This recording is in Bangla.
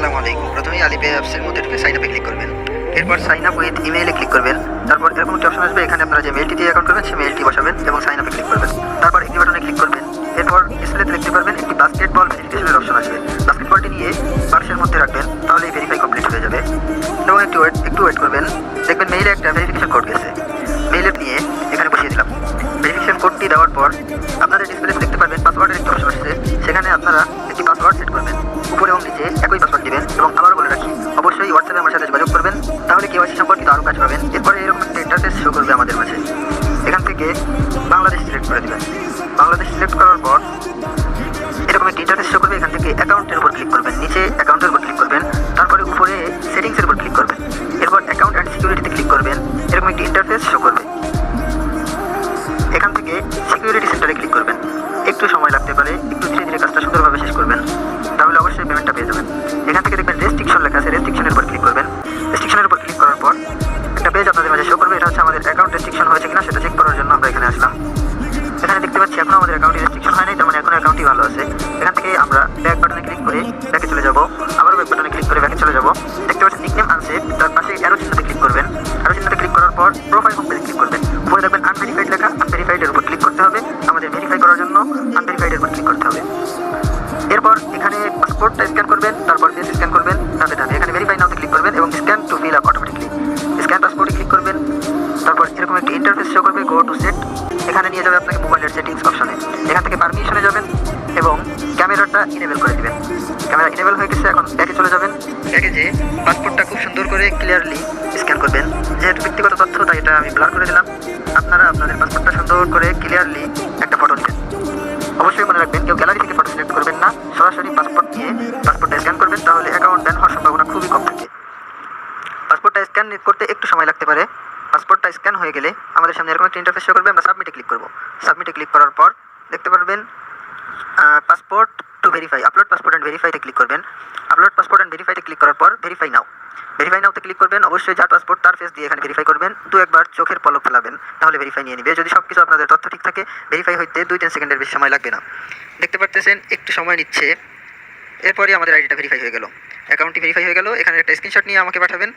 আসসালামু আলাইকুম। প্রথমেই আলিপে অ্যাপসের মধ্যে ঢুকে সাইন আপে ক্লিক করবেন। এরপর সাইন আপ উইথ ইমেইলে ক্লিক করবেন। তারপর এরকম একটি অপশন আসবে, এখানে আপনারা যে মেইলটি দিয়ে অ্যাকাউন্ট করবেন সেই মেইলটি বসাবেন এবং সাইন আপে ক্লিক করবেন। তারপর একটি বাটনে ক্লিক করবেন। এরপর ডিসপ্লেতে দেখতে পারবেন একটি বাস্কেটবল ভেরিফিকেশনের অপশন আসবে। বাস্কেটবলটি নিয়ে পার্সের মধ্যে রাখবেন, তাহলেই ভেরিফাই কমপ্লিট হয়ে যাবে। এবং একটু ওয়েট করবেন, দেখবেন মেইলে একটা ভেরিফিকেশন কোড গেছে। মেইলে নিয়ে এখানে বসিয়ে দিলাম। ভেরিফিকেশন কোডটি দেওয়ার পর আপনাদের ডিসপ্লেতে দেখতে পারবেন পাসওয়ার্ডের একটি অপশন আসছে, সেখানে আপনারা একটি পাসওয়ার্ড সেট করবেন। উপরে এবং নিচে একই পাসওয়ার্ড দিবেন এবং আবারও বলে রাখি, অবশ্যই হোয়াটসঅ্যাপে আমার সাথে যোগাযোগ করবেন, তাহলে কেওয়াইসি সম্পর্কিত আরও কাজ পাবেন। এরপরে এরকম একটা ইন্টারফেস শো করবে আমাদের মাঝে। এখান থেকে বাংলাদেশ সিলেক্ট করে দেবেন। বাংলাদেশ সিলেক্ট করার পর এরকম একটি ইন্টারফেস শো করবে। এখান থেকে অ্যাকাউন্টের উপর ক্লিক করবেন, নিচে অ্যাকাউন্টের উপর ক্লিক করবেন, তারপরে উপরে সেটিংসের উপর ক্লিক করবেন। এরপর অ্যাকাউন্ট অ্যান্ড সিকিউরিটিতে ক্লিক করবেন। এরকম একটি ইন্টারফেস শো করবে। এখান থেকে সিকিউরিটি সেন্টারে ক্লিক করবেন। একটু সময় লাগতে পারে, একটু ধীরে ধীরে কাজটা সুন্দরভাবে শেষ করবেন, তাহলে অবশ্যই পেমেন্টটা পেয়ে যাবেন। এখান থেকে দেখবেন রেস্ট্রিকশন লেখা আছে, রেস্ট্রিকশনের উপর ক্লিক করবেন। রেস্ট্রিকশনের উপর ক্লিক করার পর একটা পেজ আপনাদের মাঝে শো করবে। এটা হচ্ছে আমাদের অ্যাকাউন্ট রেস্ট্রিকশন হয়েছে কিনা সেটা চেক করার জন্য আমরা এখানে আসলাম। এখানে দেখতে পাচ্ছি এখনো আমাদের অ্যাকাউন্টে রেস্ট্রিকশন হয়নি, তার মানে এখন অ্যাকাউন্টই ভালো আছে। এখান থেকে আমরা ব্যাক বাটনে ক্লিক করে ব্যাকে চলে যাব, আবারও ব্যাক বাটনে ক্লিক করে ব্যাকে চলে যাব। দেখতে পাচ্ছেন নিকনেম আনসেট, তার পাশে অ্যারো চিহ্নতে ক্লিক করবেন। অ্যারো চিহ্নতে ক্লিক করার পর প্রোফাইল হোম পেজে ক্লিক করবেন। উপরে দেখবেন আনভেরিফাইড লেখা, আনভেরিফাইডের উপর ক্লিক করতে হবে। আমাদের ভেরিফাই করার জন্য আনভেরিফাইডের উপর ক্লিক করতে হবে। এরপর এখানে পাসপোর্টটা স্ক্যান করবেন, তারপর ফেস স্ক্যান করবেন ধাপে ধাপে। এখানে ভেরিফাই নাওতে ক্লিক করবেন এবং scan to fill up automatically, scan পাসপোর্টে ক্লিক করবেন। তারপর এরকম একটি ইন্টারফেস শো করবে, গো টু সেট। এখানে নিয়ে যাবে আপনাকে মোবাইলের সেটিংস অপশনে। এখান থেকে পারমিশনে যাবেন এবং ক্যামেরাটা ইনেবল করে দিবেন। ক্যামেরা ইনেবল হয়ে গেছে, এখন ব্যাকে চলে যাবেন। ব্যাকে যে পাসপোর্টটা খুব সুন্দর করে ক্লিয়ারলি স্ক্যান করবেন। যেহেতু ব্যক্তিগত তথ্য তাই এটা আমি ব্লার করে দিলাম। আপনারা আপনাদের পাসপোর্টটা সুন্দর করে ক্লিয়ারলি একটা ফটো নেবেন। অবশ্যই মনে রাখবেন, কেউ গ্যালারি থেকে ফটো সিলেক্ট করবেন না, সরাসরি পাসপোর্ট নিয়ে পাসপোর্টটা স্ক্যান করবেন, তাহলে অ্যাকাউন্ট ব্যান হওয়ার সম্ভাবনা খুবই কম থাকে। পাসপোর্টটা স্ক্যান করতে একটু সময় লাগতে পারে। পাসপোর্টটা স্ক্যান হয়ে গেলে আমাদের সামনে এরকম একটা ইন্টারফেস শো করবে। আমরা সাবমিটে ক্লিক করব। সাবমিটে ক্লিক করার পর দেখতে পারবেন passport to verify, upload passport and ভেরিফাইতে ক্লিক করবেন। আপলোড পাসপোর্ট অ্যান্ড ভেরিফাইতে ক্লিক করার পর ভেরিফাই নাও, ভেরিফাই নাওতে ক্লিক করবেন। অবশ্যই যার পাসপোর্ট তার ফেস দিয়ে এখানে ভেরিফাই করবেন। একবার চোখের পলক ফেলাবেন, তাহলে ভেরিফাই নিয়ে নিবে। যদি সব কিছু আপনাদের তথ্য ঠিক থাকে, ভেরিফাই হইতে 2-3 সেকেন্ডের বেশি সময় লাগবে না। দেখতে পারতেছেন একটু সময় নিচ্ছে। এরপরে আমাদের আইডিটা ভেরিফাই হয়ে গেল, অ্যাকাউন্টটি ভেরিফাই হয়ে গেল। এখানে একটা স্ক্রিনশট নিয়ে আমাকে পাঠাবেন।